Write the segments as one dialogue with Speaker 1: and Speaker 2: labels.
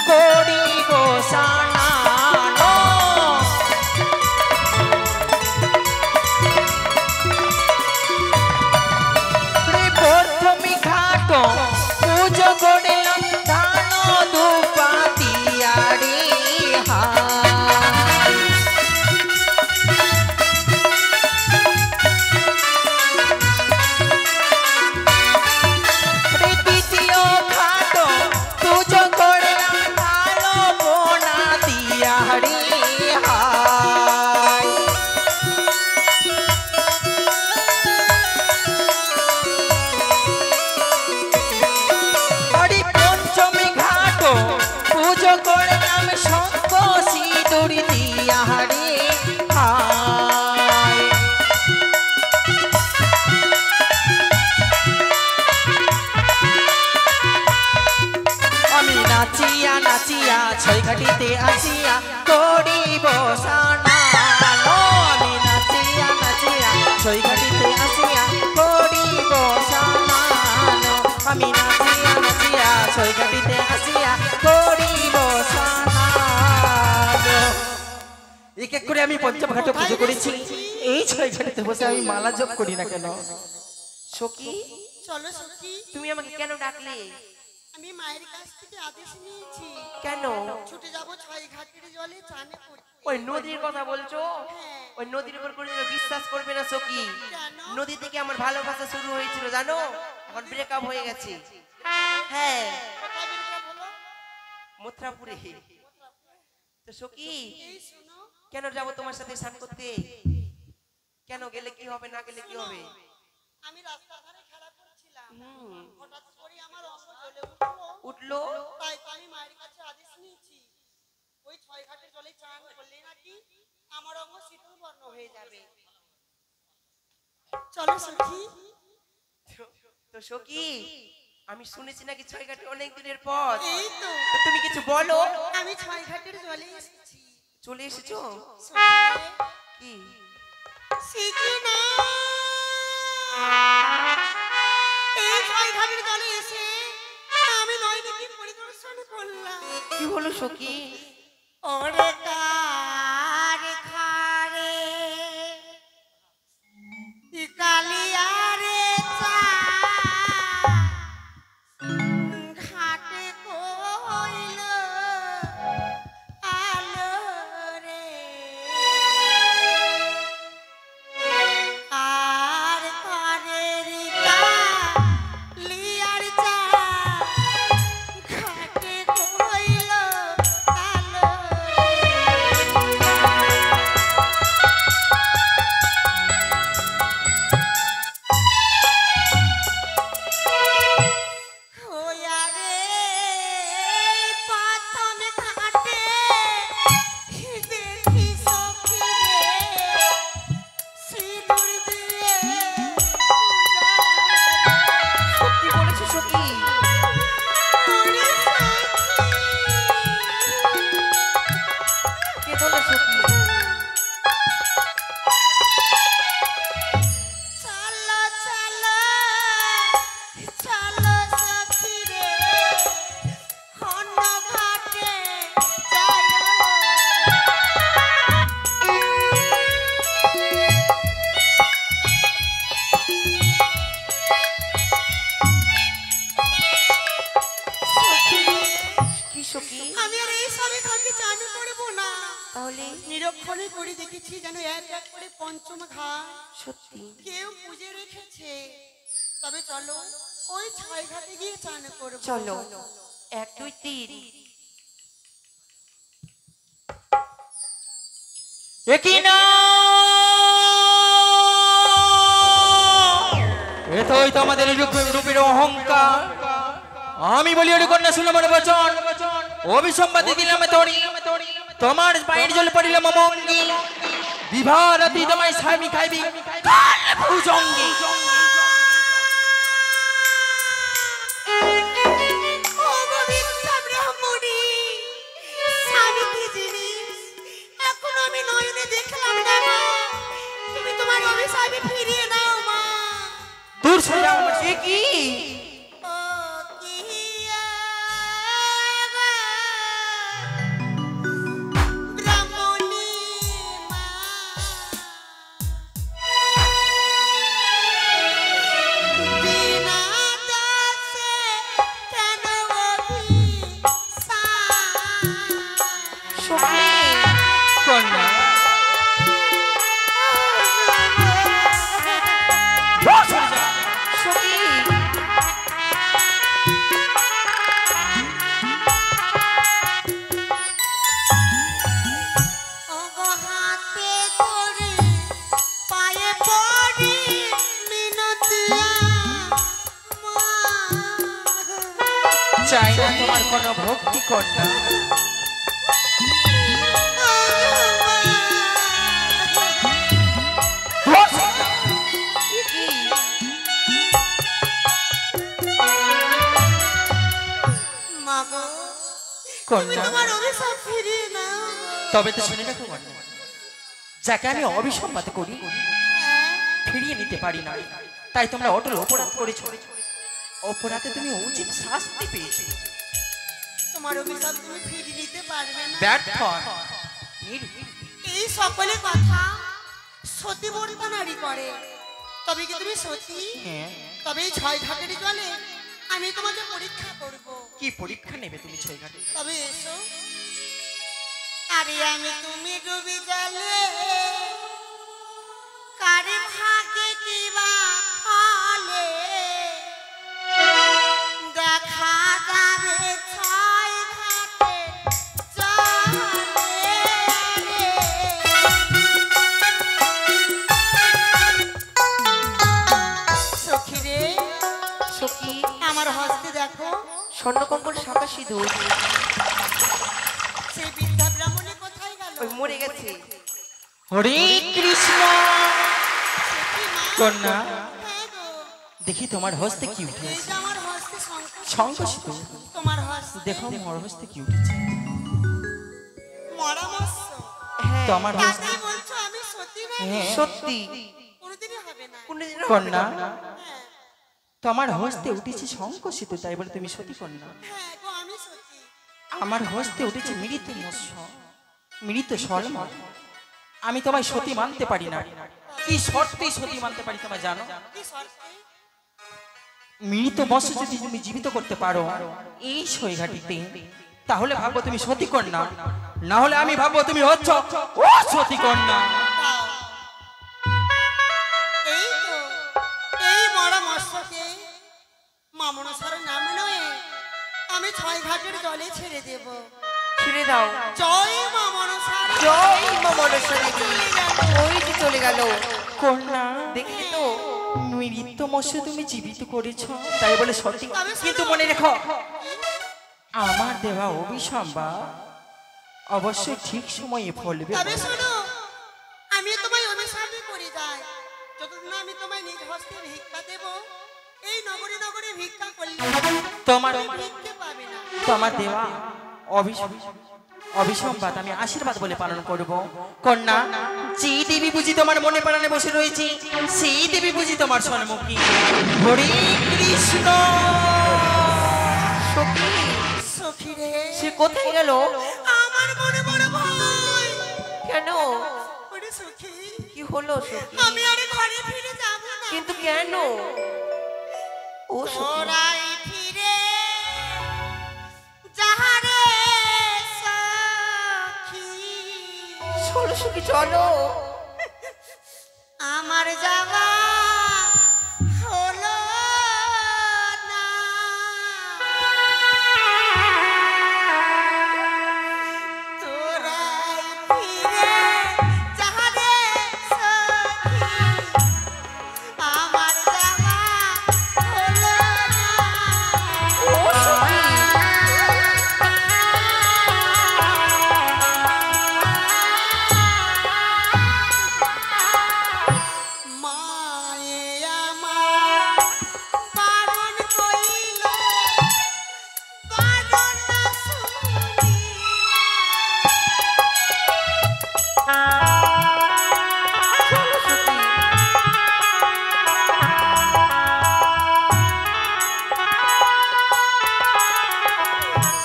Speaker 1: করিব সানানো প্রথমে ঘাট পুজো করিলাম ধান দুপাতিয়ারি দ্বিতীয় ঘাট পুজো করিলাম ভালো বোনা দিয়ারি পঞ্চমী ঘাট পুজো করলাম শঙ্খ সিঁদুর দিয়ারি আমি নাচিয়া নাচিয়া ছয় ঘাটিতে আসিয়া করিব সানানো আমি নাচিয়া নাচিয়া ছয় ঘাটিতে আসিয়া করিব সানানো আমি নাচিয়া নাচিয়া ছয় ঘাটিতে আসিয়া করিব সানানো এক এক করে আমি পঞ্চম ঘাটে পুজো করেছি এই ছয় ঘাটিতে বসে আমি মালা জপ করি না কেন সখী
Speaker 2: চলো সখী
Speaker 1: তুমি আমাকে কেন ডাকলে
Speaker 2: আমি মায়ের কাছ থেকে আদেশ নিয়েছি
Speaker 1: কেন
Speaker 2: ছুটে যাব ছয় ঘাটের জলে চান করতে
Speaker 1: ওই নদীর কথা বলছো ওই নদীর উপর কোনদিন বিশ্বাস করবে না সখী নদী থেকে আমার ভালোবাসা শুরু হয়েছিল জানো এখন ব্রেকআপ হয়ে গেছে হ্যাঁ
Speaker 2: কোথায় বিরটা বলো
Speaker 1: মথুরাপুরে তো সখী
Speaker 2: এই শুনো
Speaker 1: কেন যাব তোমার সাথে স্নান করতে কেন গেলে কি হবে না গেলে কি হবে
Speaker 2: আমি রাস্তার ধারে খেলা করছিলাম হঠাৎ করে আমার অঙ্গ জ্বলে
Speaker 1: উঠলো
Speaker 2: তাই তো আমি মায়ের কাছে আদেশ নিয়েছি ওই ছয় ঘাটের জলে চান করলে নাকি আমার অঙ্গ শীতল বর্ণ হয়ে যাবে চলো সখী
Speaker 1: তো সখী আমি শুনেছি নাকি ছয় ঘাটে অনেক দিনের পর
Speaker 2: এই তো
Speaker 1: তুমি কিছু বলো
Speaker 2: আমি ছয় ঘাটের জলে এসেছি
Speaker 1: চলে এসেছো কি
Speaker 2: শিখিনি এই ছয় ঘাটের জলে এসে আমি নয় দেখি পরিদর্শন করলাম
Speaker 1: কি হলো সখী
Speaker 2: ওরে কার খারে কালিয়ারে চা ঘাটে কইল আলো রে আর করে কালিয়ার চা ঘাটে কইল আলো হোয়া রে প্রথম ঘাটে দেখি সখী রে সিঁদুর দিয়ে
Speaker 1: সত্যি বলেছো সখী
Speaker 2: ওরে
Speaker 1: কেঁদো না সখী
Speaker 2: চলো চলো চলো সখী রে অন্য ঘাটে চলো
Speaker 1: কি সখী
Speaker 2: আমি আর এই সবে ঘাটে চান করবো না
Speaker 1: তাহলে
Speaker 2: নিরক্ষণে করে দেখেছি যেন এক এক করে পঞ্চম ঘাট
Speaker 1: সত্যি
Speaker 2: কেউ পুজে রেখেছে তবে চলো ওই ছয় ঘাটে গিয়ে চান করবো
Speaker 1: চলো 1 2 3 একই না এতই তো আমাদের রূপের অহংকার আমি বলি ওরে কন্যা শুনো আমার বচন অভিসম্বাদে দিলাম তোরি তোমার পায়ের জল পড়িল মমঙ্গি বিবাহ রাতি তোমায় স্বামী খাইবি কাল ভুজঙ্গি দূর সরে যাও সে কি
Speaker 3: সখী
Speaker 1: কন্যা
Speaker 3: সখী
Speaker 2: ওগো হাতে করে পায়ে পড়ি মিনতিয়া মা
Speaker 1: চাই না তোমার কোনো ভক্তি কন্যা
Speaker 3: কি
Speaker 2: মাগো তুমি
Speaker 1: কন্যা
Speaker 2: তোমার অভিশাপ ফিরিয়ে নাও
Speaker 1: তবে তো শুনে রাখো কন্যা যাকে আমি অবিসম্মত করি ফিরিয়ে নিতে পারি না তাই তোমরা অটল অপরাধ করেছো অপরাধে তুমি উচিত শাস্তি পেয়েছো
Speaker 2: তোমার অভিশাপ তুমি ফিরিয়ে নিতে পারবে না
Speaker 1: ব্যর্থ
Speaker 2: এই সকলে কথা সতী বর্তা নারী করে তবে কি তুমি সতী তবে এই 6 ঘাটের জলে আমি তোমাকে পরীক্ষা করব
Speaker 1: কি পরীক্ষা নেবে তুমি ছয় ঘাটে
Speaker 2: তবে এসো আরে আমি তুমি ডুবি জলে কারে ভাগে কিবা ফলে দেখা যাবে 6 ঘাটে জলে সখী রে
Speaker 3: সখী
Speaker 2: আমার হস্তে দেখো
Speaker 3: স্বর্ণকঙ্কন শাখা সিঁদুর
Speaker 2: সেই বিদ্যা ব্রাহ্মণী কোথায় গেল
Speaker 3: ওই মরে গেছে
Speaker 1: হরে কৃষ্ণ কন্যা
Speaker 2: হ্যাঁ গো,
Speaker 1: দেখি তোমার হস্তে কি
Speaker 2: এই
Speaker 1: উঠেছে
Speaker 2: যে আমার হস্তে
Speaker 1: সংকোচিত
Speaker 2: তোমার হস্তে
Speaker 1: দেখো আমার হস্তে কি উঠেছে
Speaker 2: মরা মৎস্য
Speaker 3: হ্যাঁ
Speaker 1: তোমার হস্তে
Speaker 2: তাতেই বলছো আমি সতী নারী
Speaker 1: হ্যাঁ
Speaker 3: সত্যি
Speaker 2: কোনোদিনই হবে না
Speaker 3: কোনদিনও হবে
Speaker 1: কন্যা
Speaker 3: না।
Speaker 2: হ্যাঁ
Speaker 1: তোমার হস্তে উঠেছে সংকোচিত তাই বলে তুমি সতী কন্যা
Speaker 2: হ্যাঁ গো আমি সতী
Speaker 1: আমার হস্তে উঠেছে মৃত মৎস্য মৃত সলম আমি তোমায় সতী মানতে পারি না কি শর্তেই সতী মানতে পারি তোমায় জানো
Speaker 2: কি শর্তে
Speaker 1: মৃত মৎস্য যদি তুমি জীবিত করতে পারো এই সইঘাটিতে তাহলে ভাববো তুমি সতী কন্যা না হলে আমি ভাববো তুমি হচ্ছ ও সতী কন্যা
Speaker 2: দাও। এই তো এই মরা মৎস্যকে মা মনসার নাম নয়ে আমি 6 ঘাটের জলে ছেড়ে দেব
Speaker 3: ছেড়ে দাও
Speaker 2: জয় মা মনসার
Speaker 3: জয় মা মনসা দেবী
Speaker 2: চলে গেল।
Speaker 3: ওই যে চলে গেল
Speaker 1: কন্যা
Speaker 3: দেখলি তো
Speaker 1: মৃত মৎস্য তুমি জীবিত করেছো তাই বলে সতী কিন্তু মনে রেখো আমার দেওয়া অভিসম্বাদ অবশ্যই ঠিক সময়ে ফলবে
Speaker 2: তবে শোনো আমি তোমায় অভিশাপই করে যাই যতদিন না আমি তোমায় নিজ হস্তে ভিক্ষা দেব এই নগরে নগরে ভিক্ষা করলে
Speaker 1: তোমার
Speaker 2: তুমি ভিক্ষে পাবে না
Speaker 1: তোমার দেওয়া অভিসম্বাদ আমি আশীর্বাদ বলে পালন করব কন্যা যে দেবী বুঝি তোমার মনে প্রাণে বসে রয়েছে সেই দেবী বুঝি তোমার সম্মুখী হরে কৃষ্ণ
Speaker 3: সখী
Speaker 2: সখী রে
Speaker 3: সে কোথায় গেল
Speaker 2: আমার মনে বড় ভয়
Speaker 3: কেন
Speaker 2: ওরে সখী
Speaker 3: কি হলো সখী
Speaker 2: আমি আর ঘরে ফিরে যাব না
Speaker 3: কিন্তু কেন ও সখী
Speaker 2: ওরাই ফিরে যাহারে সখী
Speaker 3: চলো সখী চলো
Speaker 2: আমার যাওয়া হলো না তোরাই ফিরে যাহারে সখী আমার যাওয়া হলো না
Speaker 3: ও সখী
Speaker 2: মায়ে আমার পালন কইল পালন না
Speaker 3: চলো সখী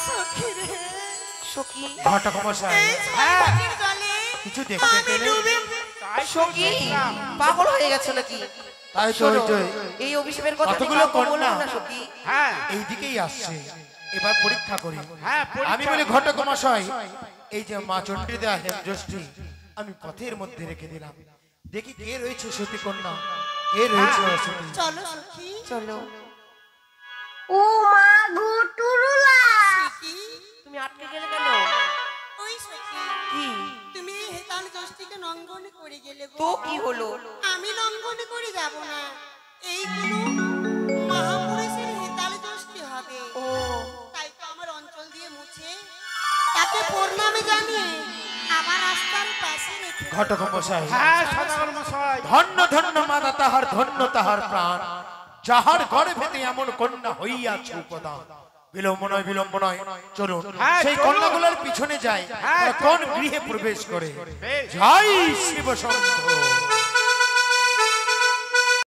Speaker 2: সখী রে
Speaker 3: সখী
Speaker 4: ঘটক মশাই
Speaker 2: এই ছয়টার জলে
Speaker 4: কিছু দেখতে
Speaker 2: আমি
Speaker 4: পেলে
Speaker 2: ডুবে
Speaker 3: সখী পাগল হয়ে গেছে নাকি
Speaker 4: তাই তো
Speaker 3: শোনো,
Speaker 4: ওইটাই।
Speaker 3: এই অভিশাপের কথা
Speaker 4: কতগুলো কন্যা।
Speaker 3: না সখী
Speaker 4: হ্যাঁ এইদিকেই আসছে এবার পরীক্ষা করি
Speaker 5: হ্যাঁ, পরীক্ষা
Speaker 4: আমি বলি ঘটক মশাই এই যে মা চণ্ডী দেয়া হেমযষ্টি আমি পথের মধ্যে রেখে দিলাম। দেখি কে রয়েছে সতী কন্যা, কে রয়েছে অসতী।
Speaker 2: চলো সখী।
Speaker 3: চলো।
Speaker 5: ও মা গো টুরুলা,
Speaker 2: সখী,
Speaker 3: তুমি আটকে গেলে কেন?
Speaker 2: ওই সখী,
Speaker 3: কি
Speaker 2: তুমি এই হেতাল ষষ্ঠীকে লঙ্ঘন করে গেলে গো।
Speaker 3: তো কি হলো?
Speaker 2: আমি লঙ্ঘন করে যাব না, এইগুলো মহাপুরুষের হেতাল ষষ্ঠী হবে।
Speaker 3: ও
Speaker 2: তাই তো আমার অঞ্চল দিয়ে মুছে তাকে প্রণামে জানিয়ে আমার রাস্তার পাশে রেখে
Speaker 4: ঘটক মশাই,
Speaker 6: হ্যাঁ সদাগর মশাই,
Speaker 4: ধন্য ধন্য মাতা তাহার, ধন্য তাহার প্রাণ, যাহার গর্ভেতে এমন কন্যা হইয়াছে উপদান। বিলম্ব নয়, বিলম্ব নয়, চলুন
Speaker 6: হ্যাঁ,
Speaker 4: সেই
Speaker 6: চলুন।
Speaker 4: কন্যাগুলোর পিছনে যাই।
Speaker 6: হ্যাঁ,
Speaker 4: কোন গৃহে প্রবেশ করে
Speaker 6: বেশ।
Speaker 4: জয় শিব শম্ভু।